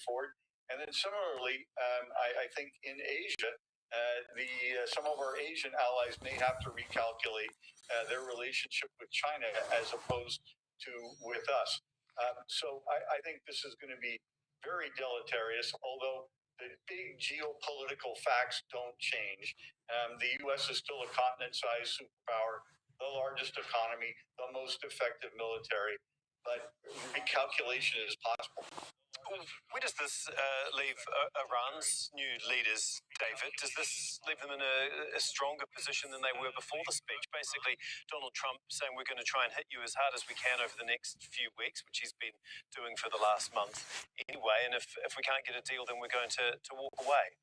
forward. And then similarly, I think in Asia, some of our Asian allies may have to recalculate their relationship with China as opposed to with us. So I think this is going to be very deleterious, although the big geopolitical facts don't change. The U.S. is still a continent-sized superpower, the largest economy, the most effective military, but recalculation is possible. Where does this leave Iran's new leaders, David? Does this leave them in a stronger position than they were before the speech? Basically, Donald Trump saying we're going to try and hit you as hard as we can over the next few weeks, which he's been doing for the last month anyway. And if we can't get a deal, then we're going to walk away.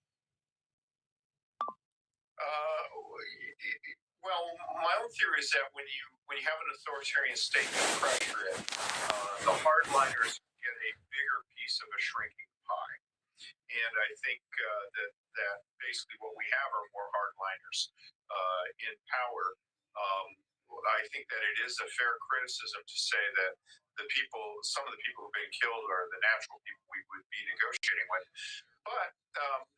Well, my own theory is that when you have an authoritarian state that pressure it, the hardliners get a bigger piece of a shrinking pie. And I think that basically what we have are more hardliners in power. I think that it is a fair criticism to say that some of the people who've been killed are the natural people we would be negotiating with. But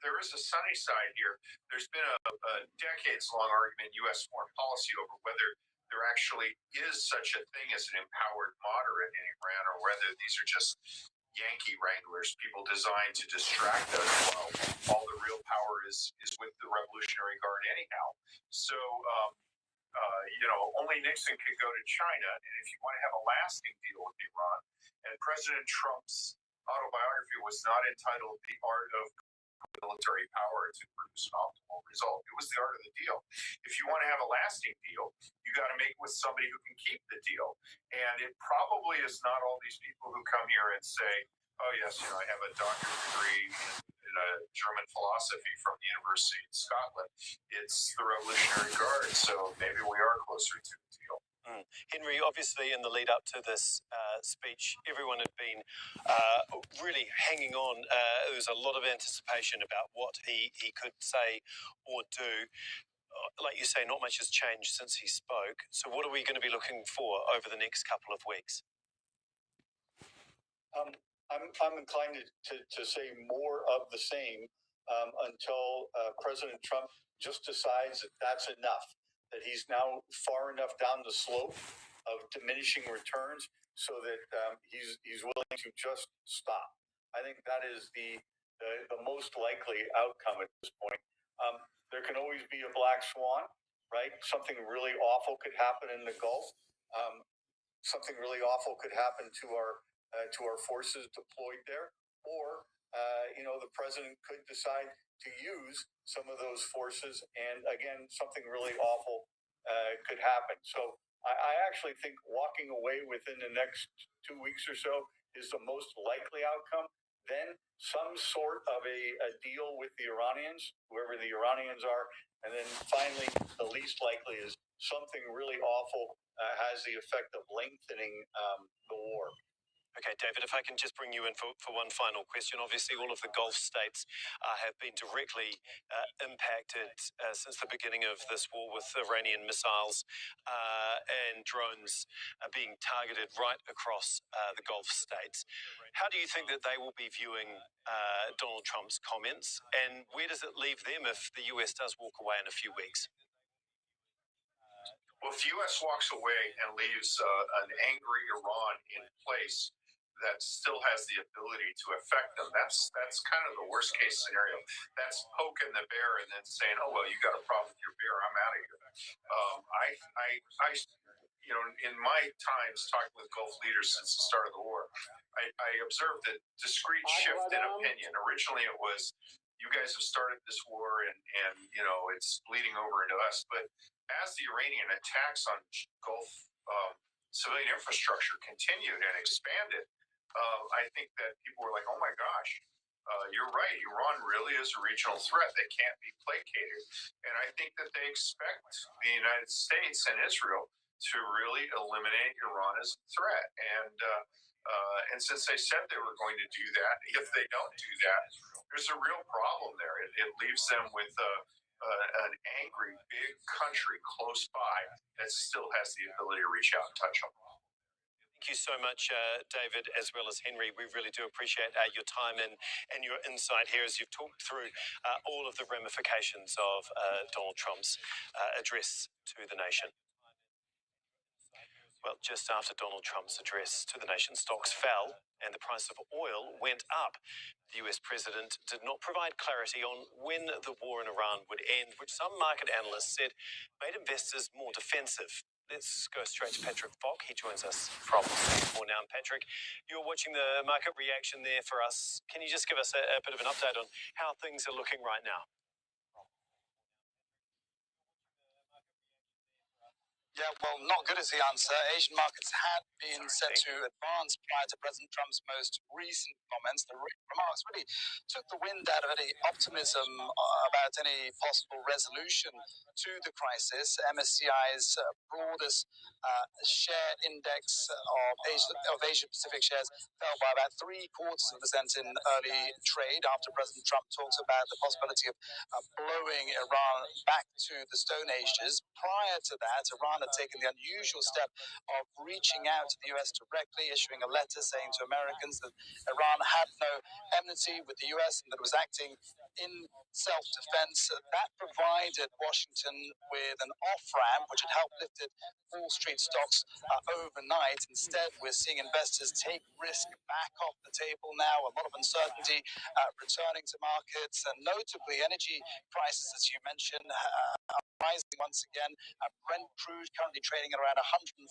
there is a sunny side here. There's been a decades-long argument in U.S. foreign policy over whether there actually is such a thing as an empowered moderate in Iran, or whether these are just Yankee wranglers, people designed to distract us while all the real power is with the Revolutionary Guard anyhow. So, only Nixon could go to China, and if you want to have a lasting deal with Iran, and President Trump's autobiography was not entitled The Art of Military Power to produce an optimal result. It was the art of the deal. If you want to have a lasting deal, you got to make it with somebody who can keep the deal. And it probably is not all these people who come here and say, oh, yes, I have a doctorate degree in German philosophy from the University in Scotland. It's the Revolutionary Guard, so maybe we are closer to the deal. Henry, obviously in the lead up to this speech, everyone had been really hanging on. There was a lot of anticipation about what he could say or do. Like you say, not much has changed since he spoke. So what are we going to be looking for over the next couple of weeks? I'm inclined to say more of the same until President Trump just decides that that's enough, that he's now far enough down the slope of diminishing returns so that he's willing to just stop. I think that is the most likely outcome at this point. There can always be a black swan, right? Something really awful could happen in the Gulf. Something really awful could happen to our forces deployed there, or the president could decide to use some of those forces, and again, something really awful could happen. So I actually think walking away within the next 2 weeks or so is the most likely outcome. Then some sort of a deal with the Iranians, whoever the Iranians are, and then finally, the least likely is something really awful has the effect of lengthening the war. Okay, David, if I can just bring you in for one final question. Obviously, all of the Gulf states have been directly impacted since the beginning of this war, with Iranian missiles and drones being targeted right across the Gulf states. How do you think that they will be viewing Donald Trump's comments, and where does it leave them if the US does walk away in a few weeks? Well, if the U.S. walks away and leaves an angry Iran in place that still has the ability to affect them, that's kind of the worst case scenario. That's poking the bear and then saying, oh, well, you got a problem with your bear, I'm out of here. In my times talking with Gulf leaders since the start of the war, I observed a discrete shift in opinion. Originally it was, you guys have started this war and it's bleeding over into us. But as the Iranian attacks on Gulf civilian infrastructure continued and expanded, I think that people were like, oh my gosh, you're right. Iran really is a regional threat that can't be placated. And I think that they expect the United States and Israel to really eliminate Iran as a threat. And since they said they were going to do that, if they don't do that, there's a real problem there. It leaves them with an angry, big country close by that still has the ability to reach out and touch them. Thank you so much, David, as well as Henry. We really do appreciate your time and your insight here as you've talked through all of the ramifications of Donald Trump's address to the nation. Well, just after Donald Trump's address to the nation, stocks fell and the price of oil went up. The US president did not provide clarity on when the war in Iran would end, which some market analysts said made investors more defensive. Let's go straight to Patrick Fock. He joins us from Singapore now. And Patrick, you're watching the market reaction there for us. Can you just give us a bit of an update on how things are looking right now? Yeah, well, not good is the answer. Asian markets had been set to advance prior to President Trump's most recent comments. The remarks really took the wind out of any optimism about any possible resolution to the crisis. MSCI's broadest share index of Asia Pacific shares fell by about 0.75% in early trade after President Trump talks about the possibility of blowing Iran back to the Stone Ages. Prior to that, Iran had taken the unusual step of reaching out to the US directly, issuing a letter saying to Americans that Iran had no enmity with the US and that it was acting in self-defense. That provided Washington with an off-ramp, which had helped lifted Wall Street stocks overnight. Instead, we're seeing investors take risk back off the table now, a lot of uncertainty returning to markets, and notably energy prices, as you mentioned, rising once again. Brent crude currently trading at around $140